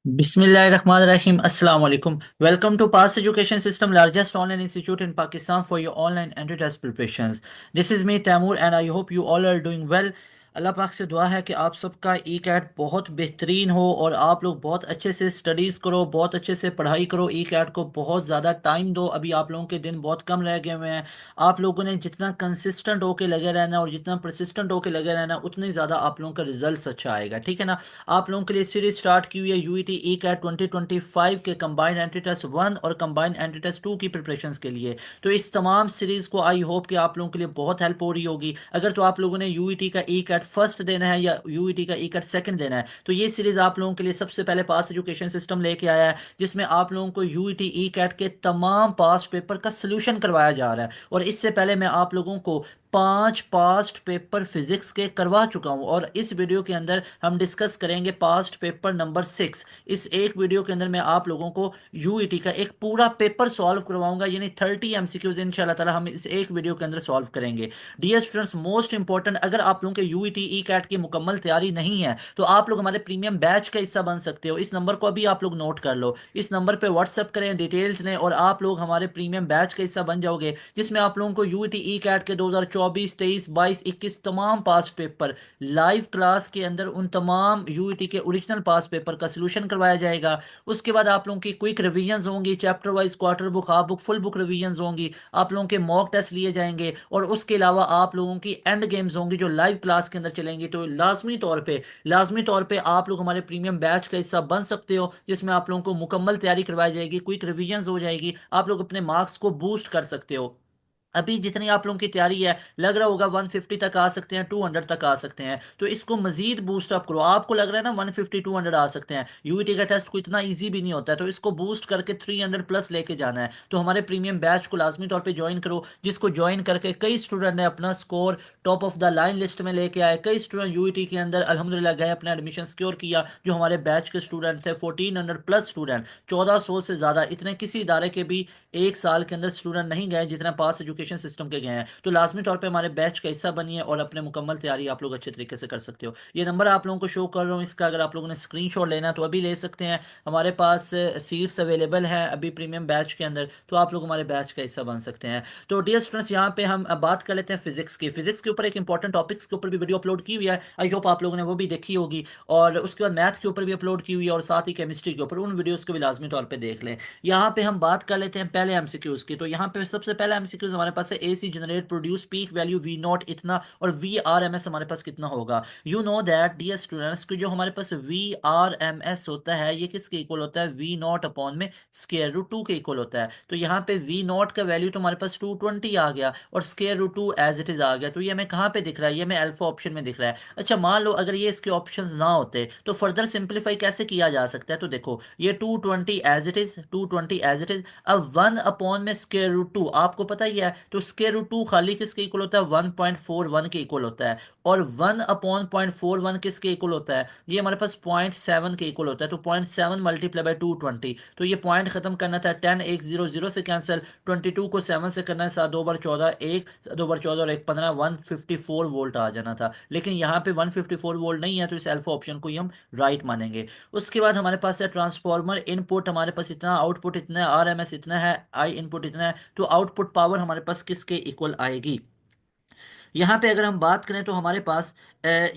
Bismillahirrahmanirrahim. Assalamu alaikum. Welcome to Pass Education System, largest online institute in Pakistan for your online entry test preparations. This is me, Taimur, and I hope you all are doing well. अल्लाह पाक से दुआ है कि आप सबका ई cat बहुत बेहतरीन हो और आप लोग बहुत अच्छे से स्टडीज़ करो, बहुत अच्छे से पढ़ाई करो। ई कैट को बहुत ज़्यादा टाइम दो, अभी आप लोगों के दिन बहुत कम रह गए हुए हैं। आप लोगों ने जितना कंसिस्टेंट होके लगे रहना और जितना परसिस्टेंट होके लगे रहना, उतनी ज़्यादा आप लोगों का रिजल्ट अच्छा आएगा। ठीक है ना। आप लोगों के लिए सीरीज स्टार्ट की हुई है यूईटी ई कैट 2025 के कंबाइंड एंट्री टेस्ट 1 और कंबाइंड एंट्री टेस्ट 2 की प्रिपरेशन के लिए। तो इस तमाम सीरीज को आई होप कि आप लोगों के लिए बहुत हेल्प हो रही होगी। अगर तो आप लोगों ने यूईटी का ई कैट फर्स्ट देना है या यूईटी का ई कैट सेकंड देना है, तो ये सीरीज आप लोगों के लिए सबसे पहले पास एजुकेशन सिस्टम लेके आया है, जिसमें आप लोगों को यूईटी ई कैट के तमाम पास्ट पेपर का सोल्यूशन करवाया जा रहा है। और इससे पहले मैं आप लोगों को 5 पास्ट पेपर फिजिक्स के करवा चुका हूं, और इस वीडियो के अंदर हम डिस्कस करेंगे पास्ट पेपर नंबर 6। इस एक वीडियो के अंदर मैं आप लोगों को यूईटी का एक पूरा पेपर सॉल्व करवाऊंगा, यानी 30 एमसीक्यूज इंशाल्लाह ताला हम इस एक वीडियो के अंदर सॉल्व करेंगे। डियर स्टूडेंट्स, मोस्ट इंपॉर्टेंट, अगर आप लोगों के यूईटी ई कैट की मुकम्मल तैयारी नहीं है तो आप लोग हमारे प्रीमियम बैच का हिस्सा बन सकते हो। इस नंबर को अभी आप लोग नोट कर लो, इस नंबर पे व्हाट्सएप करें, डिटेल्स लें और आप लोग हमारे प्रीमियम बैच का हिस्सा बन जाओगे, जिसमें आप लोगों को यूईटी ई कैट के 2024, 23, 22, 21 तमाम पास्ट पेपर लाइव क्लास के अंदर उन तमाम यूईटी के ओरिजिनल पास पेपर का सलूशन करवाया जाएगा। उसके बाद आप लोगों की क्विक रिवीजन होंगी, chapter wise, quarter book, half book, full book revision होंगी। आप लोगों के मॉक टेस्ट लिए जाएंगे और उसके अलावा आप लोगों की एंड गेम्स होंगी जो लाइव क्लास के अंदर चलेंगी। तो लाजमी तौर पे आप लोग हमारे प्रीमियम बैच का हिस्सा बन सकते हो, जिसमें आप लोगों को मुकम्मल तैयारी करवाई जाएगी, क्विक रिवीजन हो जाएगी, आप लोग अपने मार्क्स को बूस्ट कर सकते हो। अभी जितनी आप लोगों की तैयारी है, लग रहा होगा 150 तक आ सकते हैं, 200 तक आ सकते हैं, तो इसको मजीद बूस्ट अप करो। आपको लग रहा है ना 150 200 आ सकते हैं, यूईटी का टेस्ट को इतना इजी भी नहीं होता है, तो इसको बूस्ट करके 300 प्लस लेके जाना है। तो हमारे प्रीमियम बैच को लाजमी तौर पे ज्वाइन करो, जिसको ज्वाइन करके कई स्टूडेंट ने अपना score top of the line list में लेके आए। कई स्टूडेंट यूईटी के अंदर अल्हम्दुलिल्लाह गए, अपना एडमिशन सिक्योर किया। जो हमारे बैच के स्टूडेंट थे 1400 प्लस स्टूडेंट, 1400 से ज़्यादा, इतने किसी इदारे के भी एक साल के अंदर स्टूडेंट नहीं गए जितना पास एजुकेशन सिस्टम के गए हैं। तो लाजमी तौर पे हमारे बैच का हिस्सा बनिए और अपने मुकम्मल तैयारी आप लोग अच्छे तरीके से कर सकते हो। ये नंबर आप लोगों को शो कर रहा हूँ, इसका अगर आप लोगों ने स्क्रीनशॉट लेना है तो अभी ले सकते हैं। हमारे पास सीट्स अवेलेबल हैं अभी प्रीमियम बैच के अंदर, तो आप लोग हमारे बैच का हिस्सा बन सकते हैं। तो डियर स्टूडेंट्स, यहाँ पे हम अब बात कर लेते हैं फिजिक्स की। फिजिक्स के ऊपर एक इंपॉर्टेंट टॉपिक्स के ऊपर भी वीडियो अपलोड की हुई है, आई होप आप लोगों ने वो भी देखी होगी। और उसके बाद मैथ के ऊपर भी अपलोड की हुई है, और साथ ही केमिस्ट्री के ऊपर, उन वीडियोस को भी लाजमी तौर पर देख लें। यहाँ पे हम बात कर लेते हैं पहले एमसीक्यूज की। तो यहाँ पे सबसे पहला एमसीक्यूज हमारे पास है AC generate produce peak value V naught इतना, और वी आर एम एस हमारे पास कितना होगा। You know that dear students कि जो हमारे पास वी आर एम एस होता है, ये किसके इक्वल होता है, वी नॉट अपॉन में स्केयर रूट टू के इक्वल होता है। तो यहाँ पे वी नॉट का वैल्यू तो हमारे पास 220 आ गया, और square root two as it is आ गया। तो ये हमें कहाँ पे दिख रहा है, ये हमें अल्फा ऑप्शन में दिख रहा है। अच्छा, मान लो अगर ये इसके ऑप्शंस ना होते तो फर्दर सिंप्लीफाई कैसे किया जा सकता है। तो देखो, ये 220 as it is, 220 as it is. अब 1 अपॉन में स्केयर रूट टू आपको पता ही है, तो स्केयर रूट टू खाली किसके इक्वल होता है, 1.41 के इक्वल होता है। और 1 अपॉन 0.41 किसके इक्वल होता है, ये हमारे पास 0.7 के इक्वल होता है। तो 0.7 मल्टीप्लाई बाई 220, तो ये पॉइंट खत्म करना था 10, एक जीरो जीरो से कैंसिल, 22 को 7 से करना है, 7 2 बार 14, एक 2 बार 14 और एक 15, 154 वोल्ट आ जाना था। लेकिन यहाँ पे 154 वोल्ट नहीं है, तो इस अल्फा ऑप्शन को ही हम राइट मानेंगे। उसके बाद हमारे पास है ट्रांसफॉर्मर इनपुट हमारे पास इतना, आउटपुट इतना है, आरएमएस इतना है, आई इनपुट इतना है, तो आउटपुट पावर हमारे पास किसके इक्वल आएगी। यहाँ पे अगर हम बात करें तो हमारे पास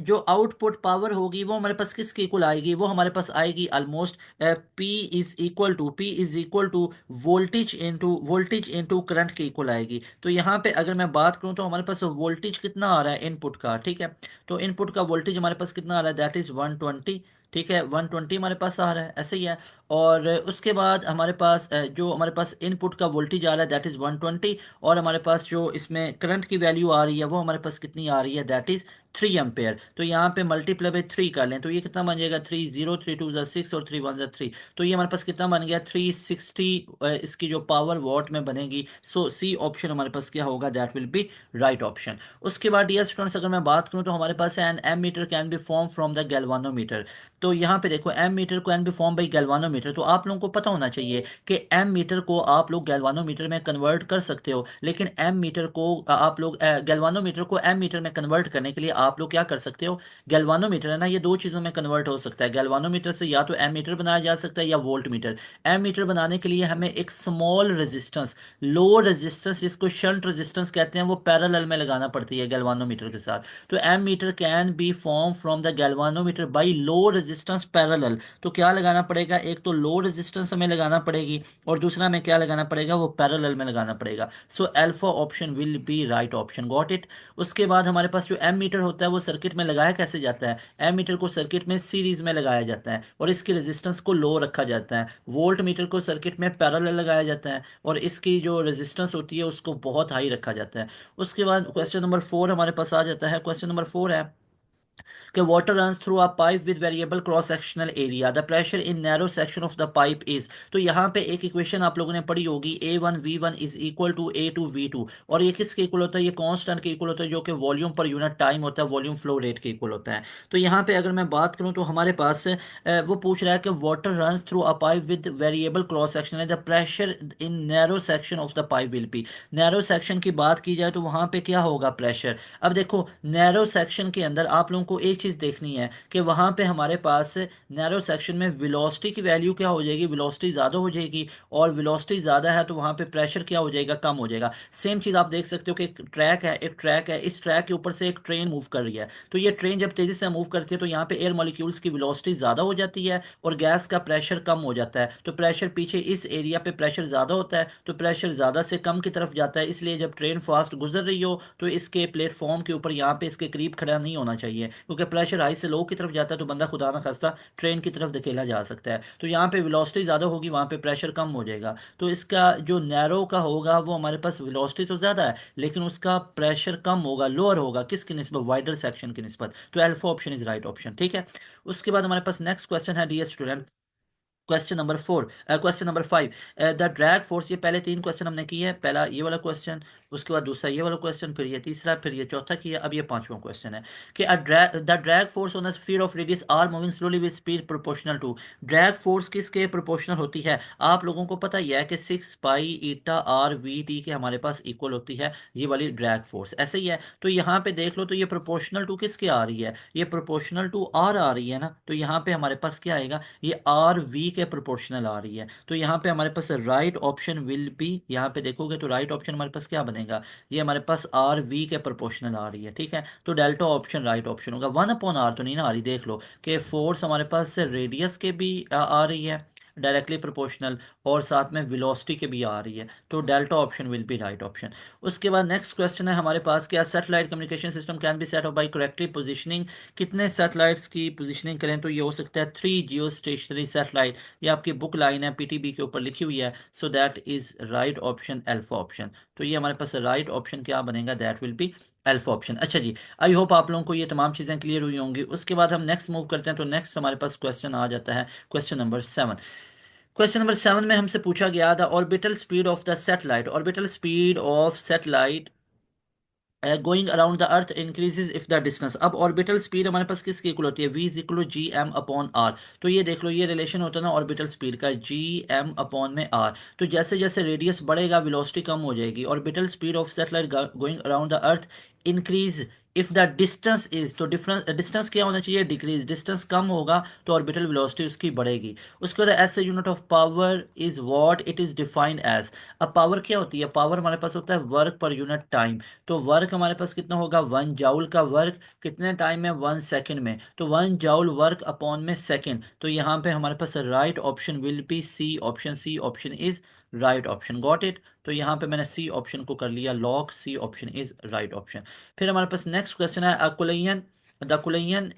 जो आउटपुट पावर होगी वो हमारे पास किसके इक्वल आएगी, वो हमारे पास आएगी almost P is equal to voltage into current के इक्वल आएगी। तो यहाँ पे अगर मैं बात करूँ तो हमारे पास वोल्टेज कितना आ रहा है इनपुट का, ठीक है। तो इनपुट का वोल्टेज हमारे पास कितना आ रहा है, दैट इज 120। ठीक है, 120 हमारे पास आ रहा है, ऐसे ही है। और उसके बाद हमारे पास जो हमारे पास इनपुट का वोल्टेज आ रहा है दैट इज 120, और हमारे पास जो इसमें करंट की वैल्यू आ रही है वो हमारे पास कितनी आ रही है, दैट इज 3 एम्पेयर। तो यहाँ पे मल्टीप्लाई बाई 3 कर लें तो ये कितना बन जाएगा, 3 0 3 2 ज़ा 6 और 3 1 ज़ा 3। तो ये हमारे पास कितना बन गया, 360 इसकी जो पावर वॉट में बनेगी। सो सी ऑप्शन हमारे पास क्या होगा, that will be right option. उसके बाद डियर स्टूडेंट्स, अगर मैं बात करूँ तो हमारे पास है an ammeter can be form from the galvanometer. तो यहाँ पे देखो, ammeter can be form by galvanometer, तो आप लोगों को पता होना चाहिए कि एम मीटर को आप लोग गैल्वानोमीटर में कन्वर्ट कर सकते हो, लेकिन एम मीटर को आप लोग गैल्वानोमीटर को एम मीटर में कन्वर्ट करने के लिए आप लोग क्या कर सकते हो, गैल्वानोमीटर है ना, ये दो चीज़ों में कन्वर्ट हो सकता है। गैल्वानोमीटर से या तो एम मीटर बनाया जा सकता है या वोल्ट मीटर। एम मीटर बनाने के लिए हमें एक स्मॉल रेजिस्टेंस, लो रेजिस्टेंस जिसको शंट रेजिस्टेंस कहते हैं, वो पैरेलल में लगाना पड़ती है गैल्वानोमीटर के साथ। तो ammeter can be form from the galvanometer by low resistance parallel. तो क्या लगाना पड़ेगा, एक तो लो रेजिस्टेंस हमें लगाना पड़ेगी और दूसरा हमें क्या लगाना पड़ेगा, वो पैरेलल में लगाना पड़ेगा। So alpha option will be right option, got it. उसके बाद हमारे पास जो एम मीटर होता है वो सर्किट में लगाया कैसे जाता है, एम मीटर को सर्किट में सीरीज में लगाया जाता है और इसकी रेजिस्टेंस को लो रखा जाता है। वोल्ट मीटर को सर्किट में पैरेलल लगाया जाता है और इसकी जो रेजिस्टेंस होती है उसको बहुत हाई रखा जाता है। उसके बाद क्वेश्चन नंबर 4 हमारे पास आ जाता है। क्वेश्चन नंबर 4 है कि water runs through a pipe with variable cross sectional area, the pressure in narrow section of the pipe is। तो यहाँ पे एक इक्वेशन आप लोगों ने पढ़ी होगी, A1V1 is equal to A2V2, और ये किसके इक्वल होता है, ये कांस्टेंट के इक्वल होता है जो कि वॉल्यूम पर यूनिट टाइम होता है, वॉल्यूम फ्लो रेट के इक्वल होता है। तो यहाँ पे अगर मैं बात करूँ तो हमारे पास वो पूछ रहा है कि water runs through a pipe with variable cross section है, the pressure in narrow section of the pipe will be. Narrow section की बात की जाए तो वहां पे क्या होगा, प्रेशर। अब देखो नैरो सेक्शन के अंदर आप लोगों को एक चीज देखनी है कि वहां पे हमारे पास नैरो सेक्शन में वेलोसिटी की वैल्यू क्या हो जाएगी, वेलोसिटी ज्यादा हो जाएगी, और वेलोसिटी ज्यादा है तो वहां पे प्रेशर क्या हो जाएगा, कम हो जाएगा। सेम चीज आप देख सकते हो कि एक ट्रैक है, एक ट्रैक है, इस ट्रैक के ऊपर से एक ट्रेन मूव कर रही है। तो ये ट्रेन जब तेजी से मूव करती है तो यहाँ पे एयर मॉलिक्यूल्स की वेलोसिटी ज्यादा हो जाती है और गैस का प्रेशर कम हो जाता है। तो प्रेशर पीछे इस एरिया पे प्रेशर ज्यादा होता है, तो प्रेशर ज्यादा से कम की तरफ जाता है। इसलिए जब ट्रेन फास्ट गुजर रही हो तो इसके प्लेटफॉर्म के ऊपर यहाँ पे इसके करीब खड़ा नहीं होना चाहिए, क्योंकि प्रेशर हाई से लो की तरफ जाता है तो बंदा खुदा ना खास्ता ट्रेन की तरफ धकेला जा सकता है। तो यहाँ पे वेलोसिटी ज्यादा होगी, वहां पे प्रेशर कम हो जाएगा। तो इसका जो नैरो का होगा वो हमारे पास वेलोसिटी तो ज्यादा है लेकिन उसका प्रेशर कम होगा, लोअर होगा, किसकी निस्बत, वाइडर सेक्शन की निस्बत। तो alpha option is right option, ठीक है। उसके बाद हमारे पास नेक्स्ट क्वेश्चन है dear student, question number 4, question number 5। The drag force, ये पहले तीन क्वेश्चन हमने किए हैं, पहला ये वाला क्वेश्चन, उसके बाद दूसरा ये वाला क्वेश्चन, फिर ये तीसरा, फिर ये चौथा किया, अब ये पांचवा क्वेश्चन है कि the drag force on the sphere of radius R moving slowly with speed proportional to. Drag force किसके प्रोपोर्शनल होती है, आप लोगों को पता ही है कि 6 पाई ईटा आर वी टी के हमारे पास इक्वल होती है ये वाली ड्रैग फोर्स, ऐसे ही है। तो यहाँ पे देख लो, तो ये प्रोपोर्शनल टू किसके आ रही है, ये प्रोपोर्शनल टू आर आ रही है ना, तो यहाँ पे हमारे पास क्या आएगा, ये आर वी के प्रोपोर्शनल आ रही है। तो यहाँ पे हमारे पास राइट ऑप्शन विल बी, यहाँ पे देखोगे तो राइट ऑप्शन हमारे पास क्या बनेगा, ये हमारे पास आर वी के प्रोपोर्शनल आ रही है, ठीक है। तो डेल्टा ऑप्शन राइट ऑप्शन होगा। 1/r तो नहीं ना आ रही, देख लो कि फोर्स हमारे पास रेडियस के भी आ रही है डायरेक्टली प्रोपोर्शनल, और साथ में वेलोसिटी के भी आ रही है। तो delta option will be right option. उसके बाद नेक्स्ट क्वेश्चन है हमारे पास, क्या satellite communication system can be set up by correctly positioning. कितने सैटेलाइट्स की पोजीशनिंग करें, तो ये हो सकता है 3 जियो स्टेशनरी सैटेलाइट। ये आपकी बुक लाइन है, पीटीबी के ऊपर लिखी हुई है। So that is right option alpha option. तो ये हमारे पास राइट ऑप्शन क्या बनेगा, that will be alpha option. अच्छा जी, आई होप आप लोगों को ये तमाम चीज़ें क्लियर हुई होंगी। उसके बाद हम नेक्स्ट मूव करते हैं, तो नेक्स्ट हमारे पास क्वेश्चन आ जाता है क्वेश्चन नंबर 7। क्वेश्चन नंबर 7 में हमसे पूछा गया था orbital speed of the satellite, orbital speed of satellite going around the earth increases if the distance. अब ऑर्बिटल स्पीड हमारे पास किसकी इक्वल होती है, v is equal G M upon R. तो ये देख लो, ये रिलेशन होता है ना ऑर्बिटल स्पीड का, जी एम अपॉन में आर। तो जैसे जैसे रेडियस बढ़ेगा वेलोसिटी कम हो जाएगी। Orbital speed of satellite going around the earth increase if the distance is, तो डिफरेंस डिस्टेंस क्या होना चाहिए, डिक्रीज। डिस्टेंस कम होगा तो ऑर्बिटल वेलोसिटी उसकी बढ़ेगी। उसके बाद S unit of power is what it is defined as. अब पावर क्या होती है, पावर हमारे पास होता है वर्क पर यूनिट टाइम। तो वर्क हमारे पास कितना होगा, 1 जाउल का वर्क कितने टाइम में, 1 सेकेंड में। तो 1 जाउल वर्क अपॉन में सेकेंड। तो यहाँ पे हमारे पास right option will be C option, C option is right option, got it. तो यहाँ पे मैंने सी ऑप्शन को कर लिया lock, C option is right option. फिर हमारे पास नेक्स्ट क्वेश्चन है अकुलयन, द कुलयन,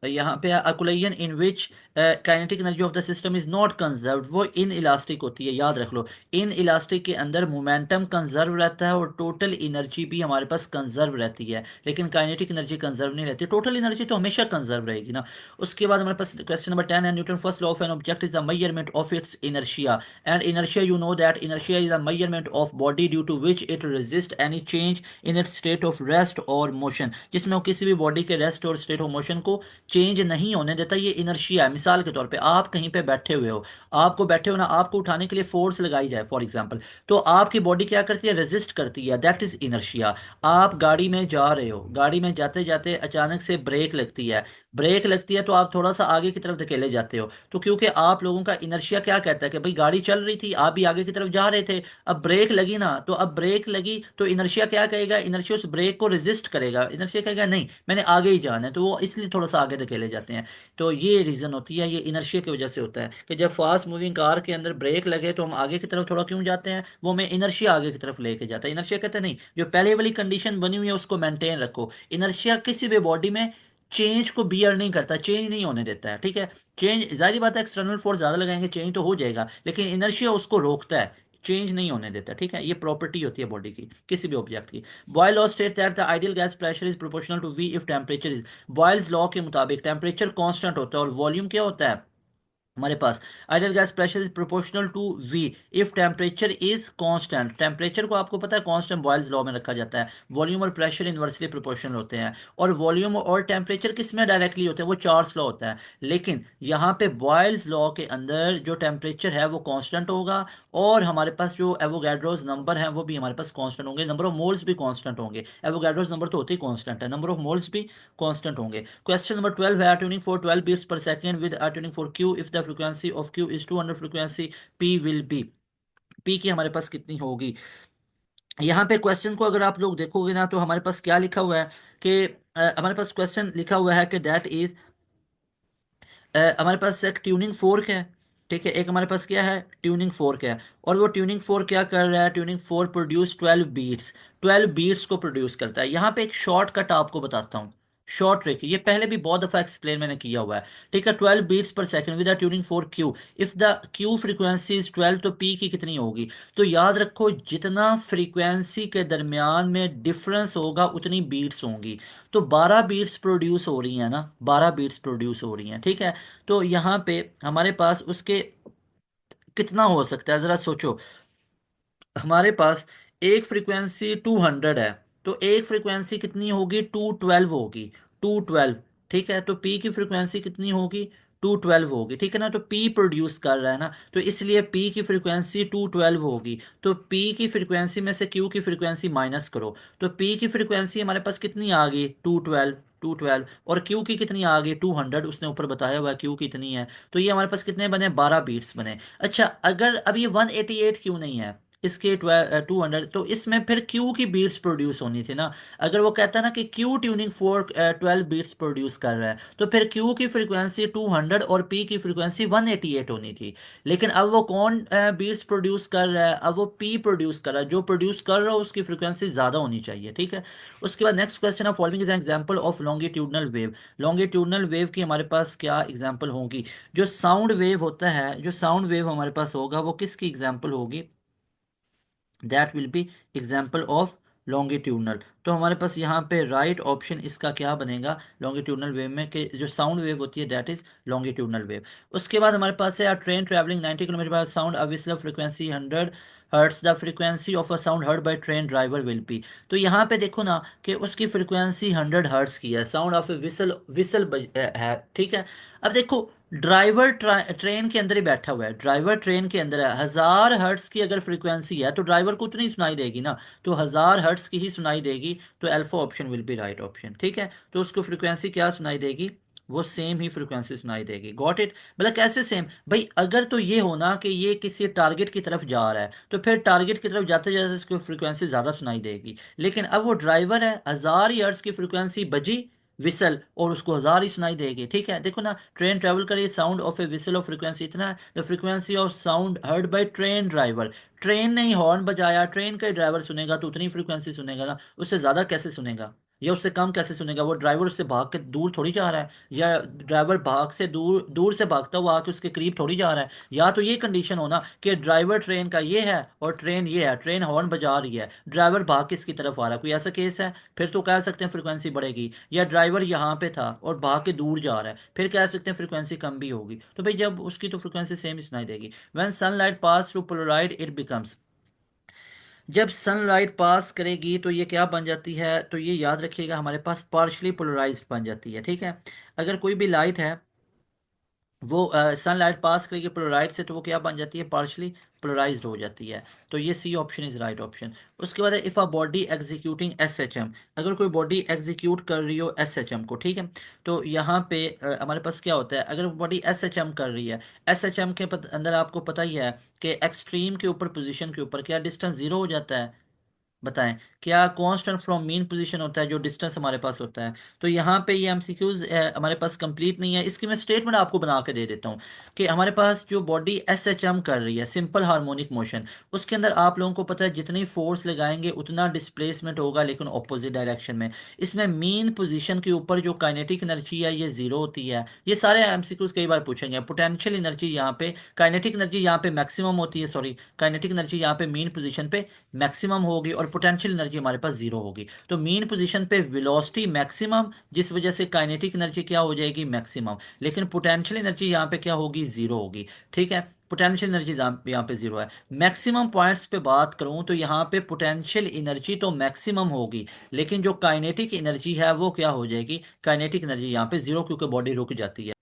यहाँ पे a collision in which kinetic energy of the system is not conserve, वो इन इलास्टिक होती है, याद रख लो। इन इलास्टिक के अंदर मोमेंटम कंजर्व रहता है और टोटल एनर्जी भी हमारे पास कंजर्व रहती है, लेकिन काइनेटिक एनर्जी कंजर्व नहीं रहती। टोटल एनर्जी तो हमेशा कंजर्व रहेगी ना। उसके बाद हमारे पास क्वेश्चन नंबर 10 है, Newton first law of an object is the measurement of its inertia, and inertia you know that inertia is a measurement of body due to which it resist any change in its state of rest और motion, जिसमें वो किसी भी body के rest और state of motion को change नहीं होने देता, ये इनर्शिया है। मिसाल के तौर पे आप कहीं पे बैठे हुए हो, आपको बैठे हो ना, आपको उठाने के लिए फोर्स लगाई जाए फॉर एग्जांपल, तो आपकी बॉडी क्या करती है, रेजिस्ट करती है, दैट इज इनर्शिया। आप गाड़ी में जा रहे हो, गाड़ी में जाते जाते अचानक से ब्रेक लगती है, ब्रेक लगती है तो आप थोड़ा सा आगे की तरफ धकेले जाते हो, तो क्योंकि आप लोगों का इनर्शिया क्या कहता है कि भाई गाड़ी चल रही थी, आप भी आगे की तरफ जा रहे थे, अब ब्रेक लगी ना, तो अब ब्रेक लगी तो इनर्शिया क्या कहेगा, इनर्शिया उस ब्रेक को रेजिस्ट करेगा, इनर्शिया कहेगा नहीं मैंने आगे ही जाना है, तो वो इसलिए थोड़ा सा आगे धकेले जाते हैं। तो ये रीज़न होती है, ये इनर्शिया की वजह से होता है कि जब फास्ट मूविंग कार के अंदर ब्रेक लगे तो हम आगे की तरफ थोड़ा क्यों जाते हैं, वो हमें इनर्शिया आगे की तरफ लेके जाता है। इनर्शिया कहते हैं नहीं, जो पहले वाली कंडीशन बनी हुई है उसको मेंटेन रखो। इनर्शिया किसी भी बॉडी में चेंज को बियर नहीं करता, चेंज नहीं होने देता है, ठीक है। चेंज जाहिर बात है, एक्सटर्नल फोर्स ज्यादा लगाएंगे चेंज तो हो जाएगा, लेकिन इनर्शिया उसको रोकता है, चेंज नहीं होने देता, ठीक है। ये प्रॉपर्टी होती है बॉडी की, किसी भी ऑब्जेक्ट की। Boyle law state that the ideal gas pressure is proportional to V if temperature is, Boyle's law के मुताबिक टेम्परेचर कांस्टेंट होता है और वॉल्यूम क्या होता है हमारे पास, ideal gas pressure is proportional to V if temperature is constant. Temperature को आपको पता है कांस्टेंट बॉयल्स लॉ में रखा जाता है, वॉल्यूम और प्रेशर इनवर्सली प्रोपोर्शनल होते हैं, और वॉल्यूम और टेम्परेचर किस में डायरेक्टली होते हैं, वो चार्ल्स लॉ होता है। लेकिन यहाँ पे बॉयल्स लॉ के अंदर जो टेम्परेचर है वो कांस्टेंट होगा, और हमारे पास जो एवोगैड्रोस नंबर है वो भी हमारे पास कांस्टेंट होंगे, नंबर ऑफ मोल्स भी कांस्टेंट होंगे। एवोगैड्रोस नंबर तो होते ही कांस्टेंट है, नंबर ऑफ मोल्स भी कांस्टेंट होंगे। क्वेश्चन नंबर 12 है, tuning for 12 beats per second with a tuning for q if the frequency of q is 200, frequency p will be, p की हमारे पास कितनी होगी। यहाँ पे क्वेश्चन को अगर आप लोग देखोगे ना तो हमारे पास क्या लिखा हुआ है कि हमारे पास क्वेश्चन लिखा हुआ है कि दैट इज, हमारे पास एक ट्यूनिंग फोर्क है, ठीक है, एक हमारे पास क्या है, ट्यूनिंग फोर्क है, और वो ट्यूनिंग फोर्क क्या कर रहा है, tuning fork produce 12 beats, 12 beats को प्रोड्यूस करता है। यहाँ पे एक शॉर्टकट आपको बताता हूँ, शॉर्ट ट्रिक, ये पहले भी बहुत दफा एक्सप्लेन मैंने किया हुआ है, ठीक है। 12 बीट्स पर second with tuning fork Q, if the Q frequency is 12 तो पी की कितनी होगी। तो याद रखो जितना फ्रीक्वेंसी के दरमियान में डिफरेंस होगा उतनी बीट्स होंगी, तो 12 बीट्स प्रोड्यूस हो रही हैं ना, 12 बीट्स प्रोड्यूस हो रही हैं, ठीक है। तो यहाँ पे हमारे पास उसके कितना हो सकता है जरा सोचो, हमारे पास एक फ्रीक्वेंसी 200 है, तो एक फ्रीक्वेंसी कितनी होगी, 212 होगी, 212, ठीक है। तो पी की फ्रीक्वेंसी कितनी होगी, 212 होगी, ठीक है ना। तो पी प्रोड्यूस कर रहा है ना, तो इसलिए पी की फ्रीक्वेंसी 212 होगी। तो पी की फ्रीक्वेंसी में से क्यू की फ्रीक्वेंसी माइनस करो, तो पी की फ्रीक्वेंसी हमारे पास कितनी आ गई, 212, 212, और क्यू की कितनी आ गई, 200, उसने ऊपर बताया हुआ है क्यू कितनी है। तो ये हमारे पास कितने बने, 12 बीट्स बने। अच्छा, अगर अब ये 188 क्यों नहीं है, इसके 200, तो इसमें फिर क्यू की बीट्स प्रोड्यूस होनी थी ना। अगर वो कहता ना कि Q tuning fork 12 beats produce कर रहा है, तो फिर क्यू की फ्रीक्वेंसी 200 और पी की फ्रीक्वेंसी 188 होनी थी। लेकिन अब वो कौन बीट्स प्रोड्यूस कर रहा है, अब वो पी प्रोड्यूस कर रहा है, जो प्रोड्यूस कर रहा है उसकी फ्रीक्वेंसी ज़्यादा होनी चाहिए, ठीक है। उसके बाद नेक्स्ट क्वेश्चन है, following is example of longitudinal wave. Longitudinal wave की हमारे पास क्या एग्जांपल होगी, जो साउंड वेव होता है, जो साउंड वेव हमारे पास होगा वो किसकी एग्जांपल होगी, that will B example of longitudinal. तो हमारे पास यहाँ पे राइट ऑप्शन इसका क्या बनेगा लॉन्गिट्यूडनल वेव में, कि जो साउंड वेव होती है दैट इज लॉन्गिट्यूडनल वेव। उसके बाद हमारे पास है train travelling 90 kilometre by sound a whistle frequency 100 hertz, the frequency of a sound heard by train driver will be. तो यहाँ पे देखो ना कि उसकी फ्रीक्वेंसी 100 हर्ट्स की है, sound of A whistle, whistle है, ठीक है। अब देखो ड्राइवर ट्रेन के अंदर ही बैठा हुआ है, ड्राइवर ट्रेन के अंदर है, 1000 हर्ट्स की अगर फ्रीक्वेंसी है तो ड्राइवर को उतनी सुनाई देगी ना, तो 1000 हर्ट्स की ही सुनाई देगी, तो alpha option will be right option, ठीक है। तो उसको फ्रीक्वेंसी क्या सुनाई देगी, वो सेम ही फ्रीक्वेंसी सुनाई देगी, गॉट इट। मतलब कैसे सेम भाई, अगर तो ये होना कि ये किसी टारगेट की तरफ जा रहा है तो फिर टारगेट की तरफ जाते जाते इसको फ्रीक्वेंसी ज्यादा सुनाई देगी, लेकिन अब वो ड्राइवर है, 1000 ही हर्ट्स की फ्रीक्वेंसी बजी विसल, और उसको 1000 ही सुनाई देगी, ठीक है। देखो ना, ट्रेन ट्रेवल करे, sound of A whistle of frequency इतना है, the frequency of sound heard by train driver, train ने ही हॉर्न बजाया, ट्रेन का ही ड्राइवर सुनेगा तो उतनी फ्रीक्वेंसी सुनेगा ना, उससे ज्यादा कैसे सुनेगा, या उससे कम कैसे सुनेगा, वो ड्राइवर उससे भाग के दूर थोड़ी जा रहा है, या ड्राइवर भाग से दूर, दूर से भागता हुआ आके उसके करीब थोड़ी जा रहा है। या तो ये कंडीशन होना कि ड्राइवर ट्रेन का ये है और ट्रेन ये है, ट्रेन हॉर्न बजा रही है, ड्राइवर भाग किसकी तरफ आ रहा है, कोई ऐसा केस है, फिर तो कह सकते हैं फ्रीक्वेंसी बढ़ेगी। या ड्राइवर यहाँ पे था और भाग के दूर जा रहा है, फिर कह सकते हैं फ्रीक्वेंसी कम भी होगी। तो भाई जब उसकी तो फ्रीक्वेंसी सेम ही सुनाई देगी। When sunlight pass through Polaroid it becomes, जब सनलाइट पास करेगी तो ये क्या बन जाती है, तो ये याद रखिएगा हमारे पास पार्शली पोलराइज्ड बन जाती है, ठीक है। अगर कोई भी लाइट है वो सनलाइट पास करेगी पोलराइड से, तो वो क्या बन जाती है, पार्शली पोलराइज्ड हो जाती है। तो ये C option is right option. उसके बाद है if a body executing S H M, अगर कोई बॉडी एग्जीक्यूट कर रही हो एस एच एम को, ठीक है। तो यहाँ पे हमारे पास क्या होता है, अगर बॉडी एस एच एम कर रही है, एस एच एम के अंदर आपको पता ही है कि एक्सट्रीम के ऊपर पोजीशन के ऊपर क्या डिस्टेंस जीरो हो जाता है, बताएं। क्या कांस्टेंट फ्रॉम मीन पोजीशन होता है जो डिस्टेंस हमारे पास होता है। तो यहाँ पे ये एमसीक्यूज हमारे पास कंप्लीट नहीं है, इसकी मैं स्टेटमेंट आपको बना के दे देता हूँ कि हमारे पास जो बॉडी एस एच एम कर रही है सिंपल हार्मोनिक मोशन, उसके अंदर आप लोगों को पता है जितनी फोर्स लगाएंगे उतना डिस्प्लेसमेंट होगा, लेकिन ऑपोजिट डायरेक्शन में। इसमें मीन पोजीशन के ऊपर जो काइनेटिक एनर्जी है ये जीरो होती है। ये सारे एमसीक्यूज कई बार पूछेंगे। पोटेंशियल एनर्जी यहाँ पे, काइनेटिक एनर्जी यहाँ पे मैक्सिमम होती है, सॉरी काइनेटिक एनर्जी यहाँ पे मीन पोजीशन पे मैक्सिमम होगी और पोटेंशियल एनर्जी हमारे पास जीरो होगी। तो मीन पोजीशन पे वेलोसिटी मैक्सिमम, जिस वजह से काइनेटिक एनर्जी क्या हो जाएगी, मैक्सिमम। लेकिन पोटेंशियल एनर्जी यहाँ पे क्या होगी, जीरो होगी, ठीक है। पोटेंशियल एनर्जी यहाँ पे जीरो है। मैक्सिमम पॉइंट्स पे बात करूं तो यहाँ पे पोटेंशियल एनर्जी तो मैक्सिमम होगी, लेकिन जो काइनेटिक एनर्जी है वो क्या हो जाएगी, काइनेटिक एनर्जी यहाँ पे जीरो, क्योंकि बॉडी रुक जाती है।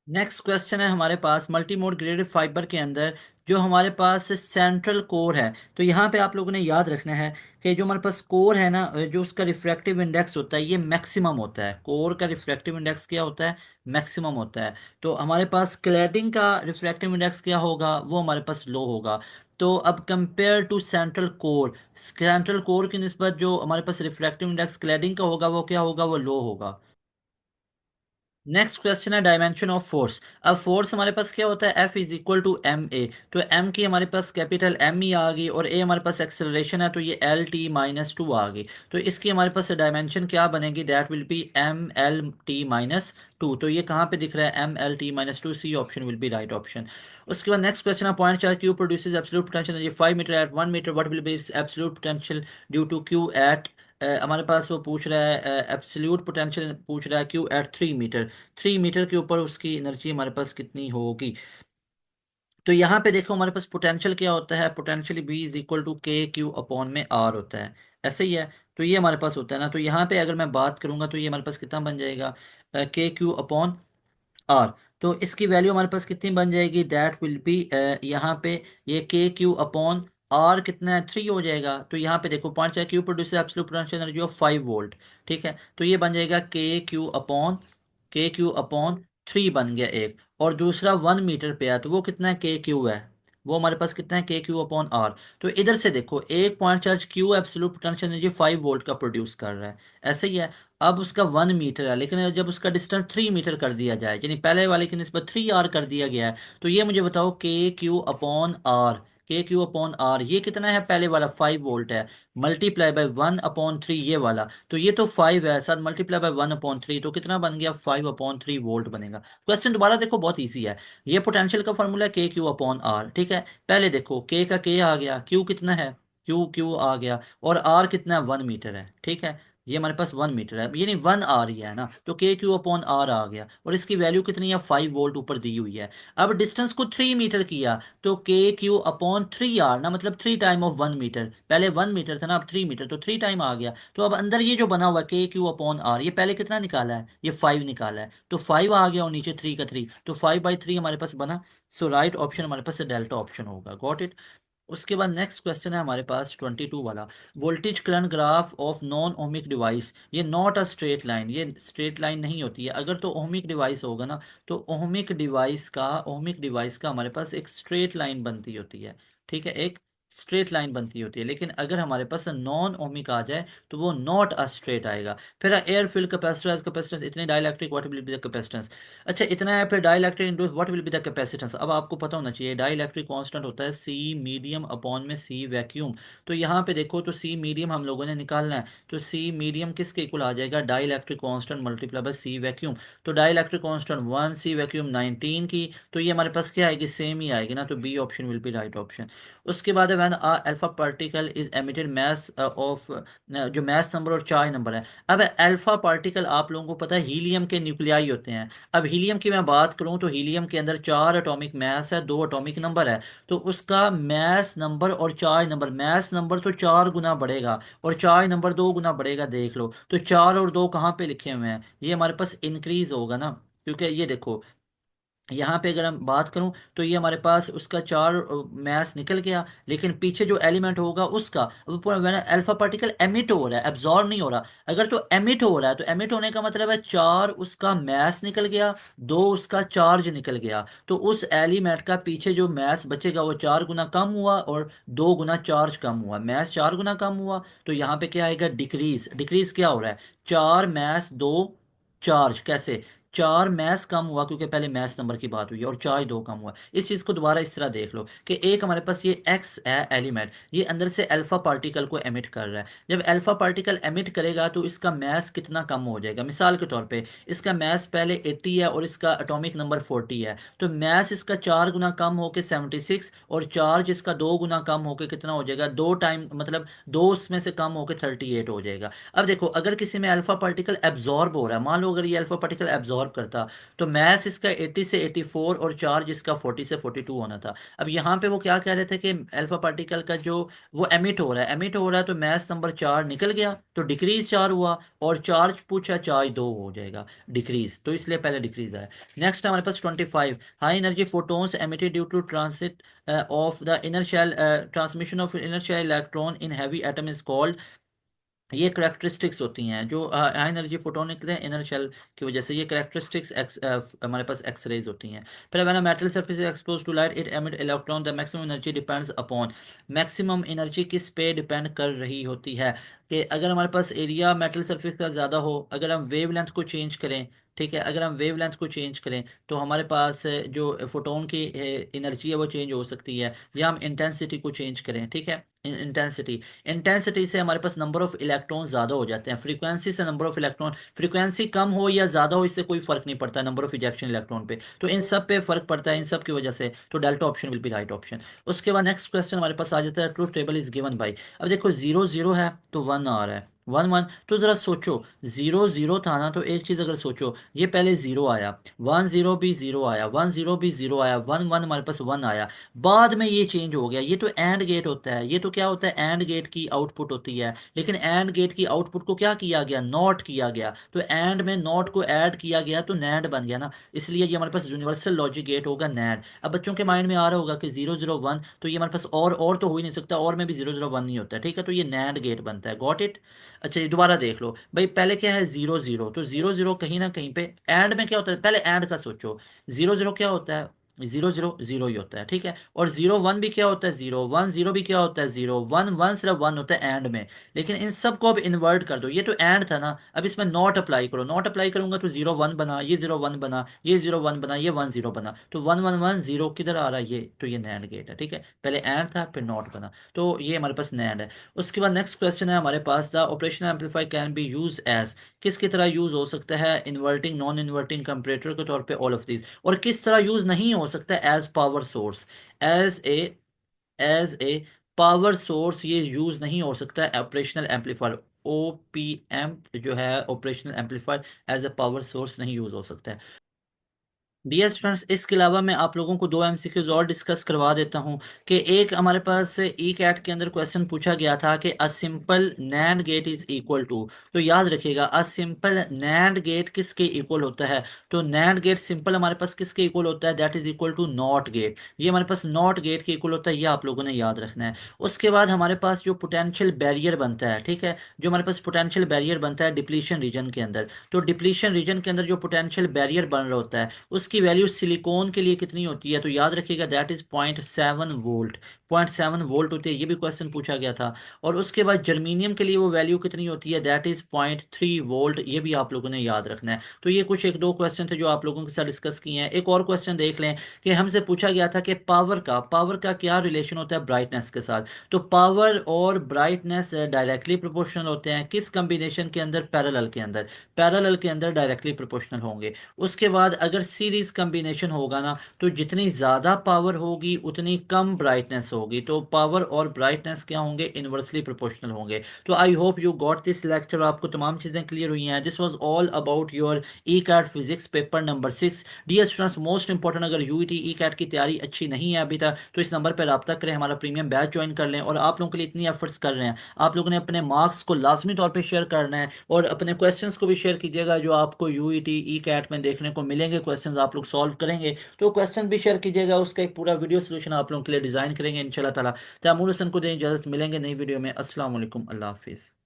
नेक्स्ट क्वेश्चन है हमारे पास मल्टी मोड ग्रेडेड फाइबर के अंदर जो हमारे पास सेंट्रल कोर है। तो यहाँ पे आप लोगों ने याद रखना है कि जो हमारे पास कोर है ना, जो उसका रिफ्रैक्टिव इंडेक्स होता है ये मैक्सिमम होता है। कोर का रिफ्रैक्टिव इंडेक्स क्या होता है, मैक्सिमम होता है। तो हमारे पास क्लैडिंग का रिफ्रैक्टिव इंडेक्स क्या होगा, वो हमारे पास लो होगा। तो अब compare to central core, central core की निस्बत जो हमारे पास रिफ्रैक्टिव इंडेक्स क्लैडिंग का होगा वो क्या होगा, वो लो होगा। नेक्स्ट क्वेश्चन है डायमेंशन ऑफ फोर्स। अब फोर्स हमारे पास क्या होता है, F is equal to M A. तो एम की हमारे पास कैपिटल एम ही आ गई, और ए हमारे पास एक्सेलरेशन है तो ये एल टी माइनस टू आ गई। तो इसकी हमारे पास डायमेंशन क्या बनेगी, that will be M L T minus two. तो ये कहाँ पे दिख रहा है, M L T minus two, C option will be right option. उसके बाद नेक्स्ट क्वेश्चन है पॉइंट चार, Q produces absolute potential energy 5 metre at 1 metre, what will be absolute potential due to Q at. हमारे पास वो पूछ रहा है absolute potential पूछ रहा है क्यू एट 3 मीटर। 3 मीटर के ऊपर उसकी एनर्जी हमारे पास कितनी होगी। तो यहाँ पे देखो हमारे पास पोटेंशियल क्या होता है, potential V is equal to K Q upon में आर होता है, ऐसे ही है। तो ये हमारे पास होता है ना, तो यहाँ पे अगर मैं बात करूंगा तो ये हमारे पास कितना बन जाएगा, के क्यू अपॉन आर। तो इसकी वैल्यू हमारे पास कितनी बन जाएगी, दैट विल बी यहाँ पे ये के क्यू अपॉन आर कितना है, 3 हो जाएगा। तो यहाँ पे देखो पॉइंट चाहे Q produce absolute potential energy of 5 volt, ठीक है। तो ये बन जाएगा के क्यू अपॉन 3 बन गया एक, और दूसरा 1 मीटर पे है तो वो कितना है, के क्यू है, वो हमारे पास कितना है, के क्यू अपॉन आर। तो इधर से देखो एक point charge Q absolute potential energy 5 volt का प्रोड्यूस कर रहा है, ऐसे ही है। अब उसका 1 मीटर है, लेकिन जब उसका डिस्टेंस 3 मीटर कर दिया जाए, यानी पहले वाले की निस्बत 3 आर कर दिया गया है, तो ये मुझे बताओ के क्यू अपॉन आर, के क्यू अपॉन आर ये कितना है, पहले वाला 5 वोल्ट है, मल्टीप्लाई बाय 1/3 ये वाला, तो ये तो 5 है, साथ मल्टीप्लाई बाय 1/3 तो कितना बन गया, 5/3 वोल्ट बनेगा। क्वेश्चन दोबारा देखो बहुत ईजी है। ये पोटेंशियल का फॉर्मूला है के क्यू अपॉन आर, ठीक है। पहले देखो के का के आ गया, क्यू कितना है, क्यू क्यू आ गया, और आर कितना है, 1 मीटर है, ठीक है। ये हमारे पास 1 मीटर है, यानी 1 आर ही है ना, तो के क्यू अपॉन आर आ गया, और इसकी वैल्यू कितनी है, 5 वोल्ट ऊपर दी हुई है। अब डिस्टेंस को 3 मीटर किया, तो के क्यू अपॉन 3 आर ना, मतलब 3 टाइम ऑफ 1 मीटर, पहले 1 मीटर था ना, अब 3 मीटर, तो 3 टाइम आ गया। तो अब अंदर ये जो बना हुआ के क्यू अपॉन आर, ये पहले कितना निकाला है, ये 5 निकाला है, तो 5 आ गया, और नीचे 3 का 3, तो 5/3 हमारे पास बना। सो राइट ऑप्शन हमारे पास डेल्टा ऑप्शन होगा, गॉट इट। उसके बाद नेक्स्ट क्वेश्चन है हमारे पास 22 वाला, voltage current graph of non ohmic device. ये नॉट अ स्ट्रेट लाइन, ये स्ट्रेट लाइन नहीं होती है। अगर तो ओमिक डिवाइस होगा ना, तो ओमिक डिवाइस का हमारे पास एक स्ट्रेट लाइन बनती होती है, ठीक है, एक स्ट्रेट लाइन बनती होती है। लेकिन अगर हमारे पास नॉन ओमिक आ जाए तो वो नॉट अ स्ट्रेट आएगा। फिर एयर फिल्ड कैपेसिटर कैपेसिटेंस इतने dielectric what will be the capacitance. अच्छा इतना है, फिर dielectric induce what will be the capacitance. अब आपको पता होना चाहिए डाइलेक्ट्रिक कांस्टेंट होता है सी मीडियम अपॉन में सी वैक्यूम। तो यहाँ पे देखो तो सी मीडियम हम लोगों ने निकालना है, तो सी मीडियम किसके इक्वल आ जाएगा, dielectric constant multiply by C vacuum. तो डाइलेक्ट्रिक कांस्टेंट 1, सी वैक्यूम 19 की, तो ये हमारे पास क्या आएगी, सेम ही आएगी ना, तो B option will be right option. उसके बाद है when alpha particle is emitted mass of, जो मास नंबर और चार्ज नंबर है। अब अल्फा पार्टिकल आप लोगों को पता है हीलियम के न्यूक्लियाई होते हैं। अब हीलियम की मैं बात करूं तो हीलियम के अंदर 4 एटॉमिक मास है, 2 एटॉमिक नंबर है। तो उसका मास नंबर और चार्ज नंबर, मास नंबर तो 4 गुना बढ़ेगा और चार्ज नंबर 2 गुना बढ़ेगा। देख लो, तो 4 और 2 कहाँ पे लिखे हुए हैं, ये हमारे पास इंक्रीज होगा ना, क्योंकि ये देखो यहाँ पे अगर हम बात करूं तो ये हमारे पास उसका 4 मैस निकल गया, लेकिन पीछे जो एलिमेंट होगा उसका अल्फा पार्टिकल एमिट हो रहा है, एब्जॉर्ब नहीं हो रहा। अगर तो एमिट हो रहा है तो एमिट होने का मतलब है 4 उसका मैस निकल गया, 2 उसका चार्ज निकल गया। तो उस एलिमेंट का पीछे जो मैस बचेगा वो 4 गुना कम हुआ और 2 गुना चार्ज कम हुआ, मैस 4 गुना कम हुआ। तो यहाँ पे क्या आएगा, डिक्रीज। डिक्रीज क्या हो रहा है, 4 मैस 2 चार्ज, कैसे 4 मैस कम हुआ, क्योंकि पहले मैस नंबर की बात हुई है, और चार्ज 2 कम हुआ। इस चीज को दोबारा इस तरह देख लो कि एक हमारे पास ये एक्स है एलिमेंट, ये अंदर से अल्फा पार्टिकल को एमिट कर रहा है। जब अल्फा पार्टिकल एमिट करेगा तो इसका मैस कितना कम हो जाएगा। मिसाल के तौर पे इसका मैस पहले 80 है और इसका एटॉमिक नंबर 40 है, तो मैस इसका 4 गुना कम होकर 76 और चार्ज इसका 2 गुना कम होकर कितना हो जाएगा, 2 टाइम मतलब 2 उसमें से कम होकर 38 हो जाएगा। अब देखो, अगर किसी में अल्फा पार्टिकल एब्जॉर्ब हो रहा है, मान लो अगर ये अल्फा पार्टिकल एब्जॉर्ब करता, तो मैस इसका 80 से 84 और चार्ज इसका 40 से 42 होना था। अब यहाँ पे वो क्या कह रहे थे कि अल्फा पार्टिकल का जो वो एमिट हो रहा है, एमिट हो रहा है, तो मैस नंबर 4 निकल गया, तो डिक्रीज 4 हुआ, और चार्ज पूछा, चार्ज 2 हो जाएगा, डिक्रीज, तो इसलिए पहले डिक्रीज आया। नेक्स्ट हमारे पास 25, high energy photons emitted due to transit of the inner shell, transmission of inner shell electron in heavy atom is called. ये करेक्टरिस्टिक्स होती हैं जो हाई एनर्जी फोटोन निकलते हैं इनर शेल की वजह से, ये करेक्टरिस्टिक्स हमारे पास एक्स रेज होती हैं। फिर when a metal surface is expose to light it emit electron, the maximum energy depends upon, maximum energy किस पे डिपेंड कर रही होती है, कि अगर हमारे पास एरिया मेटल सरफेस का ज़्यादा हो, अगर हम वेवलेंथ को चेंज करें, ठीक है, अगर हम वेवलेंथ को चेंज करें तो हमारे पास जो फोटोन की एनर्जी है वो चेंज हो सकती है, या हम इंटेंसिटी को चेंज करें, ठीक है, इंटेंसिटी, इंटेंसिटी से हमारे पास नंबर ऑफ इलेक्ट्रॉन ज्यादा हो जाते हैं, फ्रीक्वेंसी से नंबर ऑफ इलेक्ट्रॉन, फ्रीक्वेंसी कम हो या ज्यादा हो इससे कोई फर्क नहीं पड़ता नंबर ऑफ इजेक्शन इलेक्ट्रॉन पे, तो इन सब पे फर्क पड़ता है, इन सब की वजह से, तो delta option will be right option. उसके बाद नेक्स्ट क्वेश्चन हमारे पास आ जाता है, truth table is given by. अब देखो 0 0 है तो 1 आ रहा है, 1 1, तो जरा सोचो 0 0 था ना, तो एक चीज अगर सोचो, ये पहले 0 आया, 1 0 भी 0 आया, 1 0 भी 0 आया, 1 1 हमारे पास 1 आया, बाद में ये चेंज हो गया। ये तो एंड गेट होता है, ये तो क्या होता है, एंड गेट की आउटपुट होती है, लेकिन एंड गेट की आउटपुट को क्या किया गया, नॉट किया गया, तो एंड में नॉट को ऐड किया गया तो नैंड बन गया ना, इसलिए ये हमारे पास यूनिवर्सल लॉजिक गेट होगा नैंड। अब बच्चों के माइंड में आ रहा होगा कि 0 0 1, तो ये हमारे पास और तो हो ही नहीं सकता, और में भी 0 0 1 नहीं होता है, ठीक है, तो ये नैंड गेट बनता है, गॉट इट। अच्छा ये दोबारा देख लो भाई, पहले क्या है 0 0, तो 0 0 कहीं ना कहीं पे एंड में क्या होता है, पहले एंड का सोचो, 0 0 क्या होता है, 0 0 0 ही होता है, ठीक है, और 0 1 भी क्या होता है, 0 1 0 भी क्या होता है, 0 1 1 सिर्फ 1 होता है एंड में। लेकिन इन सबको अब इन्वर्ट कर दो, ये तो एंड था ना, अब इसमें नॉट अप्लाई करो, नॉट अप्लाई करूंगा तो 0 1 बना, ये 0 1 बना, ये 0 1 बना, ये 1 0 बना, तो 1 1 1 0 किधर आ रहा है, ये तो ये नैंड गेट है, ठीक है, पहले एंड था फिर नॉट बना, तो ये हमारे पास नैंड है। उसके बाद नेक्स्ट क्वेश्चन है हमारे पास, the operational amplifier can be use as, किसकी तरह यूज हो सकता है, इन्वर्टिंग नॉन इन्वर्टिंग कंपैरेटर के तौर पे, ऑल ऑफ दीज, और किस तरह यूज नहीं हो सकता as power source, as a as a power source ये यूज नहीं हो सकता ऑपरेशनल एम्पलीफायर, ओपीएम जो है operational amplifier as a power source नहीं यूज हो सकता है। डियर स्टूडेंट्स, इसके अलावा मैं आप लोगों को 2 एमसीक्यूज और डिस्कस करवा देता हूं, कि एक हमारे पास ई कैट के अंदर क्वेश्चन पूछा गया था कि a simple NAND gate is equal to, तो याद रखिएगा अ सिंपल नैंड गेट किसके इक्वल होता है, तो नैंड गेट सिंपल हमारे पास किसके इक्वल होता है, that is equal to not gate, ये हमारे पास नॉट गेट के इक्वल होता है, ये आप लोगों ने याद रखना है। उसके बाद हमारे पास जो पोटेंशियल बैरियर बनता है, ठीक है, जो हमारे पास पोटेंशियल बैरियर बनता है डिप्लीशन रीजन के अंदर, तो डिप्लीशन रीजन के अंदर जो पोटेंशियल बैरियर बन रहा होता है उसकी वैल्यू सिलिकॉन के लिए कितनी होती है, तो याद रखिएगा दैट इज 0.7 वोल्ट, 0.7 वोल्ट होती है, ये भी क्वेश्चन पूछा गया था। और उसके बाद जर्मीनियम के लिए वो वैल्यू कितनी होती है, दैट इज 0.3 वोल्ट, ये भी आप लोगों ने याद रखना है। तो ये कुछ एक दो क्वेश्चन थे जो आप लोगों के साथ डिस्कस किए हैं। एक और क्वेश्चन देख लें कि हमसे पूछा गया था कि पावर का क्या रिलेशन होता है ब्राइटनेस के साथ, तो पावर और ब्राइटनेस डायरेक्टली प्रोपोर्शनल होते हैं, किस कॉम्बिनेशन के अंदर, पैरेलल के अंदर, पैरेलल के अंदर डायरेक्टली प्रोपोर्शनल होंगे। उसके बाद अगर सीरीज चीज़ कम्बिनेशन होगा ना, तो जितनी ज़्यादा पावर होगी उतनी कम ब्राइटनेस होगी, तो पावर और ब्राइटनेस क्या होंगे, इनवर्सली प्रोपोर्शनल होंगे। तो I hope you got this lecture, आपको तमाम चीज़ें क्लियर हुई हैं। This was all about your E CAT physics paper number 6। Dear students, most important, अगर यूईटी ई कैट की तैयारी अच्छी नहीं है अभी तक, तो इस नंबर पर रब्ता करें, हमारा प्रीमियम बैच ज्वाइन कर लें। और आप लोगों के लिए इतनी एफर्ट्स कर रहे हैं, आप लोगों ने अपने मार्क्स को लाजमी तौर पे शेयर करना है, और अपने क्वेश्चंस को भी शेयर कीजिएगा जो आपको यूईटी ई कैट में देखने को मिलेंगे। क्वेश्चंस आप लोग सॉल्व करेंगे, तो क्वेश्चन भी शेयर कीजिएगा, उसका एक पूरा वीडियो सोल्यूशन आप लोगों के लिए डिजाइन करेंगे इंशाल्लाह ताला। तैमूर हसन को दें इजाजत, मिलेंगे नई वीडियो में। अस्सलाम वालेकुम, अल्लाह हाफिज़।